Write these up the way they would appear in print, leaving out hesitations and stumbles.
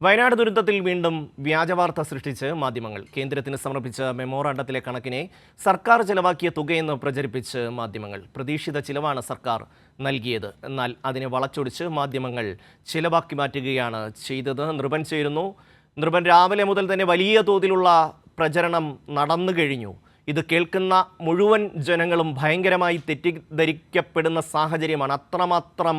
വയനാട് ദുരന്തത്തിൽ വീണ്ടും വ്യാജവാർത്ത സൃഷ്ടിച്ച് മാധ്യമങ്ങൾ. കേന്ദ്രത്തിന് സമർപ്പിച്ച മെമ്മോറാണ്ടത്തിലെ കണക്കിനെ സർക്കാർ ചെലവാക്കിയ തുകയെന്ന് പ്രചരിപ്പിച്ച് മാധ്യമങ്ങൾ. പ്രതീക്ഷിത ചിലവാണ് സർക്കാർ നൽകിയത്, എന്നാൽ അതിനെ വളച്ചൊടിച്ച് മാധ്യമങ്ങൾ ചിലവാക്കി മാറ്റുകയാണ് ചെയ്തത്. നൃപൻ ചേരുന്നു. നൃപൻ, രാവിലെ മുതൽ തന്നെ വലിയ തോതിലുള്ള പ്രചരണം നടന്നു കഴിഞ്ഞു. ഇത് കേൾക്കുന്ന മുഴുവൻ ജനങ്ങളും ഭയങ്കരമായി തെറ്റിദ്ധരിക്കപ്പെടുന്ന സാഹചര്യമാണ്. അത്രമാത്രം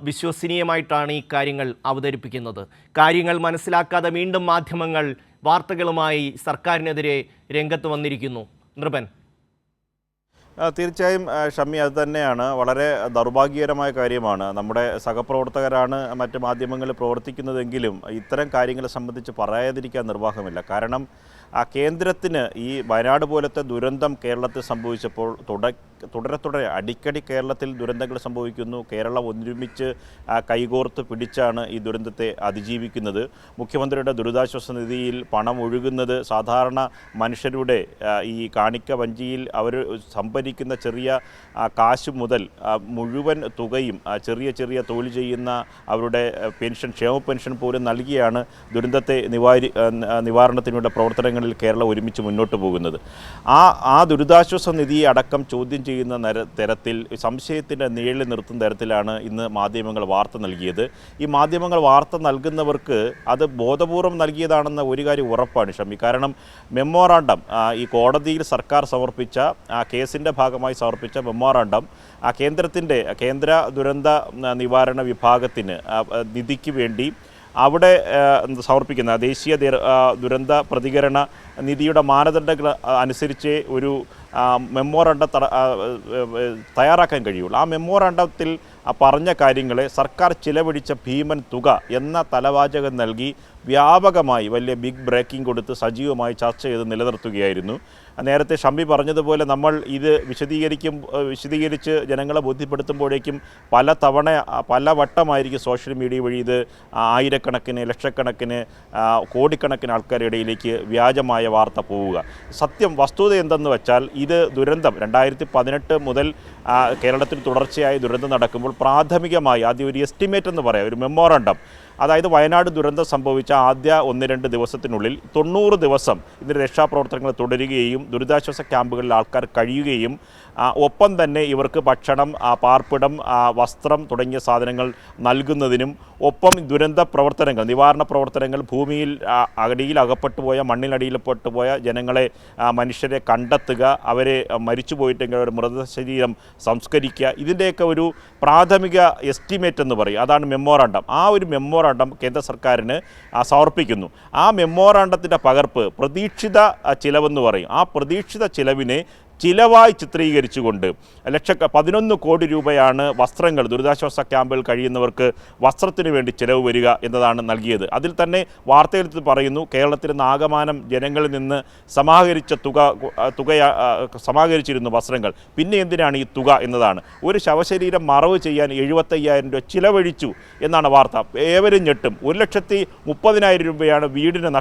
വിശ്വസനീയമായിട്ടാണ് ഈ കാര്യങ്ങൾ അവതരിപ്പിക്കുന്നത്. കാര്യങ്ങൾ മനസ്സിലാക്കാതെ വീണ്ടും മാധ്യമങ്ങൾ വാർത്തകളുമായി സർക്കാരിനെതിരെ രംഗത്ത് വന്നിരിക്കുന്നു. നൃപൻ. തീർച്ചയായും ഷമ്മി, അത് തന്നെയാണ്. വളരെ ദൗർഭാഗ്യകരമായ കാര്യമാണ്. നമ്മുടെ സഹപ്രവർത്തകരാണ് മറ്റ് മാധ്യമങ്ങളിൽ പ്രവർത്തിക്കുന്നതെങ്കിലും ഇത്തരം കാര്യങ്ങളെ സംബന്ധിച്ച് പറയാതിരിക്കാൻ നിർവാഹമില്ല. കാരണം കേന്ദ്രത്തിന് ഈ വയനാട് പോലത്തെ ദുരന്തം കേരളത്തിൽ സംഭവിച്ചപ്പോൾ തുടരെ അടിക്കടി കേരളത്തിൽ ദുരന്തങ്ങൾ സംഭവിക്കുന്നു. കേരളം ഒരുമിച്ച് കൈകോർത്ത് പിടിച്ചാണ് ഈ ദുരന്തത്തെ അതിജീവിക്കുന്നത്. മുഖ്യമന്ത്രിയുടെ ദുരിതാശ്വാസ നിധിയിൽ പണം ഒഴുകുന്നത് സാധാരണ മനുഷ്യരുടെ ഈ കാണിക്ക വഞ്ചിയിൽ അവർ സംഭരിക്കുന്ന ചെറിയ കാശ് മുതൽ മുഴുവൻ തുകയും ചെറിയ ചെറിയ തൊഴിൽ ചെയ്യുന്ന അവരുടെ പെൻഷൻ, ക്ഷേമ പെൻഷൻ പോലും നൽകിയാണ് ദുരന്തത്തെ നിവാരണത്തിനുള്ള പ്രവർത്തനങ്ങളിൽ കേരളം ഒരുമിച്ച് മുന്നോട്ട് പോകുന്നത്. ആ ദുരിതാശ്വാസ നിധി അടക്കം ചോദ്യം ചെയ്യുന്ന തരത്തിൽ സംശയത്തിൻ്റെ നിഴലിൽ നിർത്തുന്ന തരത്തിലാണ് ഇന്ന് മാധ്യമങ്ങൾ വാർത്ത നൽകിയത്. ഈ മാധ്യമങ്ങൾ വാർത്ത നൽകുന്നവർക്ക് അത് ബോധപൂർവം നൽകിയതാണെന്ന ഒരു കാര്യം ഉറപ്പാണ് ഷമ്മി. കാരണം മെമ്മോറാണ്ടം, ഈ കോടതിയിൽ സർക്കാർ സമർപ്പിച്ച കേസിൻ്റെ ഭാഗമായി സമർപ്പിച്ച മെമ്മോറാണ്ടം കേന്ദ്ര ദുരന്ത നിവാരണ വിഭാഗത്തിന് നിധിക്ക് വേണ്ടി അവിടെ സമർപ്പിക്കുന്ന ദേശീയ ദുരന്ത പ്രതികരണ നിധിയുടെ മാനദണ്ഡങ്ങൾ അനുസരിച്ച് ഒരു മെമ്മോറാണ്ടം തയ്യാറാക്കാൻ കഴിയുള്ളൂ. ആ മെമ്മോറാണ്ടത്തിൽ പറഞ്ഞ കാര്യങ്ങളെ സർക്കാർ ചിലവഴിച്ച ഭീമൻ തുക എന്ന തലവാചകം നൽകി വ്യാപകമായി വലിയ ബിഗ് ബ്രേക്കിംഗ് കൊടുത്ത് സജീവമായി ചർച്ച ചെയ്ത് നിലനിർത്തുകയായിരുന്നു. നേരത്തെ ഷമ്മി പറഞ്ഞതുപോലെ നമ്മൾ ഇത് വിശദീകരിച്ച് ജനങ്ങളെ ബോധ്യപ്പെടുത്തുമ്പോഴേക്കും പല വട്ടമായിരിക്കും സോഷ്യൽ മീഡിയ വഴി ഇത് ആയിരക്കണക്കിന്, ലക്ഷക്കണക്കിന്, കോടിക്കണക്കിന് ആൾക്കാരുടെ ഇടയിലേക്ക് വ്യാജമായ വാർത്ത പോവുക. വസ്തുത എന്തെന്ന് വെച്ചാൽ ഇത് ദുരന്തം 2018 മുതൽ കേരളത്തിൽ തുടർച്ചയായി ദുരന്തം നടക്കുമ്പോൾ പ്രാഥമികമായി ആദ്യം ഒരു എസ്റ്റിമേറ്റ് എന്ന് പറയാം, ഒരു മെമ്മോറാണ്ടം, അതായത് വയനാട് ദുരന്തം സംഭവിച്ച ആദ്യ 1-2 ദിവസത്തിനുള്ളിൽ 90 ദിവസം ഇതിൻ്റെ രക്ഷാപ്രവർത്തനങ്ങൾ തുടരുകയും ദുരിതാശ്വാസ ക്യാമ്പുകളിൽ ആൾക്കാർ കഴിയുകയും ഒപ്പം തന്നെ ഇവർക്ക് ഭക്ഷണം, പാർപ്പിടം, വസ്ത്രം തുടങ്ങിയ സാധനങ്ങൾ നൽകുന്നതിനും ഒപ്പം ദുരന്ത പ്രവർത്തനങ്ങൾ, നിവാരണ പ്രവർത്തനങ്ങൾ, ഭൂമിയിൽ അടിയിൽ അകപ്പെട്ടുപോയ, മണ്ണിനടിയിൽപ്പെട്ടുപോയ ജനങ്ങളെ, മനുഷ്യരെ കണ്ടെത്തുക, അവരെ മരിച്ചുപോയിട്ടെങ്കിൽ അവരുടെ മൃതശരീരം സംസ്കരിക്കുക, ഇതിൻ്റെയൊക്കെ ഒരു പ്രാഥമിക എസ്റ്റിമേറ്റ് എന്ന് പറയും. അതാണ് മെമ്മോറാണ്ടം. ആ ഒരു മെമ്മോറാണ്ടം കേന്ദ്ര സർക്കാരിന് സമർപ്പിക്കുന്നു. ആ മെമ്മോറാണ്ടത്തിൻ്റെ പകർപ്പ് പ്രതീക്ഷിത ചിലവെന്ന് പറയും. ആ പ്രതീക്ഷിത ചിലവിനെ ചിലവായി ചിത്രീകരിച്ചുകൊണ്ട് 11 കോടി രൂപയാണ് വസ്ത്രങ്ങൾ, ദുരിതാശ്വാസ ക്യാമ്പുകൾ കഴിയുന്നവർക്ക് വസ്ത്രത്തിന് വേണ്ടി ചിലവ് വരിക എന്നതാണ് നൽകിയത്. അതിൽ തന്നെ വാർത്തയിൽ പറയുന്നു, കേരളത്തിലെ ആകമാനം ജനങ്ങളിൽ നിന്ന് സമാഹരിച്ചിരുന്നു വസ്ത്രങ്ങൾ, പിന്നെ എന്തിനാണ് ഈ തുക എന്നതാണ്. ഒരു ശവശരീരം മറവ് ചെയ്യാൻ 75,000 രൂപ ചിലവഴിച്ചു എന്നാണ് വാർത്ത. ഏവരും ഞെട്ടും. 1,30,000 രൂപയാണ് വീടിന്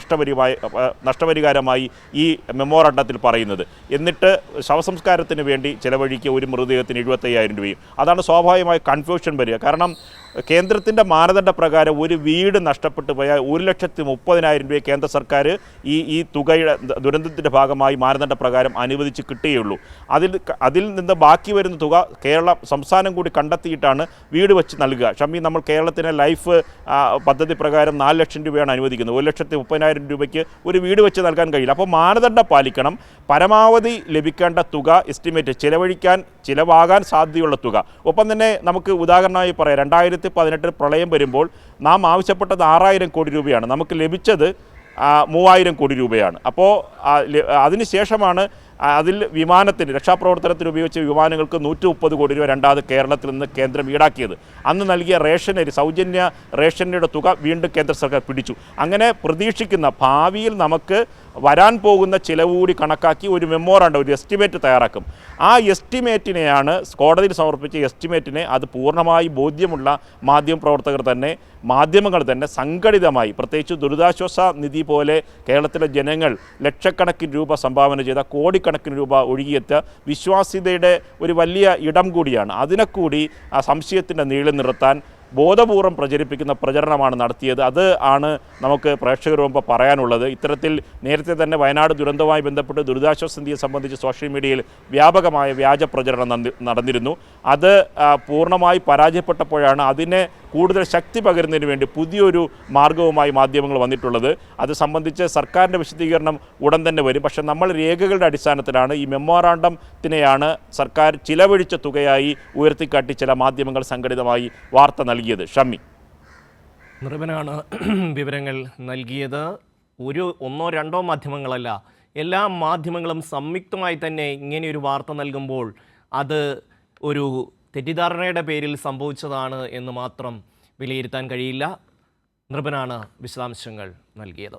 നഷ്ടപരിഹാരമായി ഈ മെമ്മോറാണ്ടത്തിൽ പറയുന്നത്. എന്നിട്ട് ശവസംസ്കാരത്തിന് വേണ്ടി ചിലവഴിക്കുക ഒരു മൃതദേഹത്തിന് 75,000 രൂപയും. അതാണ് സ്വാഭാവികമായി കൺഫ്യൂഷൻ വരിക. കാരണം കേന്ദ്രത്തിൻ്റെ മാനദണ്ഡ പ്രകാരം ഒരു വീട് നഷ്ടപ്പെട്ടു പോയാൽ 1,30,000 രൂപ കേന്ദ്ര സർക്കാർ ഈ തുകയുടെ ദുരന്തത്തിൻ്റെ ഭാഗമായി മാനദണ്ഡ പ്രകാരം അനുവദിച്ച് കിട്ടുകയുള്ളൂ. അതിൽ നിന്ന് ബാക്കി വരുന്ന തുക സംസ്ഥാനം കൂടി കണ്ടെത്തിയിട്ടാണ് വീട് വെച്ച് നൽകുക. ഷമ്മി, നമ്മൾ കേരളത്തിലെ ലൈഫ് പദ്ധതി പ്രകാരം 4 ലക്ഷം രൂപയാണ് അനുവദിക്കുന്നത്. 1,30,000 രൂപയ്ക്ക് ഒരു വീട് വെച്ച് നൽകാൻ കഴിയില്ല. അപ്പോൾ മാനദണ്ഡം പാലിക്കണം. പരമാവധി ലഭിക്കേണ്ട തുക എസ്റ്റിമേറ്റ്, ചിലവാകാൻ സാധ്യതയുള്ള തുക. ഒപ്പം തന്നെ നമുക്ക് ഉദാഹരണമായി പറയാം, 2018 പ്രളയം വരുമ്പോൾ നാം ആവശ്യപ്പെട്ടത് 6,000 കോടി രൂപയാണ്, നമുക്ക് ലഭിച്ചത് 3,000 കോടി രൂപയാണ്. അപ്പോൾ അതിനുശേഷമാണ് അതിൽ വിമാനത്തിന്, രക്ഷാപ്രവർത്തനത്തിന് ഉപയോഗിച്ച വിമാനങ്ങൾക്ക് 130 കോടി രൂപ രണ്ടാമത് കേരളത്തിൽ നിന്ന് കേന്ദ്രം ഈടാക്കിയത്. അന്ന് നൽകിയ റേഷനരി, സൗജന്യ റേഷനരിയുടെ തുക വീണ്ടും കേന്ദ്ര സർക്കാർ പിടിച്ചു. അങ്ങനെ പ്രതീക്ഷിക്കുന്ന ഭാവിയിൽ നമുക്ക് വരാൻ പോകുന്ന ചിലവ് കൂടി കണക്കാക്കി ഒരു മെമ്മോറാണ്ടം, ഒരു എസ്റ്റിമേറ്റ് തയ്യാറാക്കും. ആ എസ്റ്റിമേറ്റിനെയാണ് കോടതിയിൽ സമർപ്പിച്ച എസ്റ്റിമേറ്റിനെ അത് പൂർണ്ണമായി ബോധ്യമുള്ള മാധ്യമങ്ങൾ തന്നെ സംഘടിതമായി, പ്രത്യേകിച്ച് ദുരിതാശ്വാസ നിധി പോലെ കേരളത്തിലെ ജനങ്ങൾ ലക്ഷക്കണക്കിന് രൂപ സംഭാവന ചെയ്ത, കോടിക്കണക്കിന് രൂപ ഒഴുകിയെത്ത വിശ്വാസ്യതയുടെ ഒരു വലിയ ഇടം കൂടിയാണ്. അതിനെക്കൂടി ആ സംശയത്തിൻ്റെ നീളം നിർത്താൻ ബോധപൂർവം പ്രചരിപ്പിക്കുന്ന പ്രചരണമാണ് നടത്തിയത്. അത് ആണ് നമുക്ക് പ്രേക്ഷകർ മുമ്പ് പറയാനുള്ളത്. ഇത്തരത്തിൽ നേരത്തെ തന്നെ വയനാട് ദുരന്തവുമായി ബന്ധപ്പെട്ട് ദുരിതാശ്വാസ നിധിയെ സംബന്ധിച്ച് സോഷ്യൽ മീഡിയയിൽ വ്യാപകമായ വ്യാജ പ്രചരണം നടന്നിരുന്നു. അത് പൂർണ്ണമായി പരാജയപ്പെട്ടപ്പോഴാണ് അതിനെ കൂടുതൽ ശക്തി പകരുന്നതിന് വേണ്ടി പുതിയൊരു മാർഗവുമായി മാധ്യമങ്ങൾ വന്നിട്ടുള്ളത്. അത് സംബന്ധിച്ച് സർക്കാരിൻ്റെ വിശദീകരണം ഉടൻ തന്നെ വരും. പക്ഷേ നമ്മൾ രേഖകളുടെ അടിസ്ഥാനത്തിലാണ് ഈ മെമ്മോറാണ്ടത്തിനെയാണ് സർക്കാർ ചിലവഴിച്ച തുകയായി ഉയർത്തിക്കാട്ടി ചില മാധ്യമങ്ങൾ സംഘടിതമായി വാർത്ത നൽകിയത്. ഷമ്മി, നിർഭനാണ് വിവരങ്ങൾ നൽകിയത്. ഒന്നോ രണ്ടോ മാധ്യമങ്ങളല്ല, എല്ലാ മാധ്യമങ്ങളും സംയുക്തമായി തന്നെ ഇങ്ങനെയൊരു വാർത്ത നൽകുമ്പോൾ അത് ഒരു തെറ്റിദ്ധാരണയുടെ പേരിൽ സംഭവിച്ചതാണ് എന്ന് മാത്രം വിലയിരുത്താൻ കഴിയില്ല. നിർഭനാണ് വിശദാംശങ്ങൾ നൽകിയത്.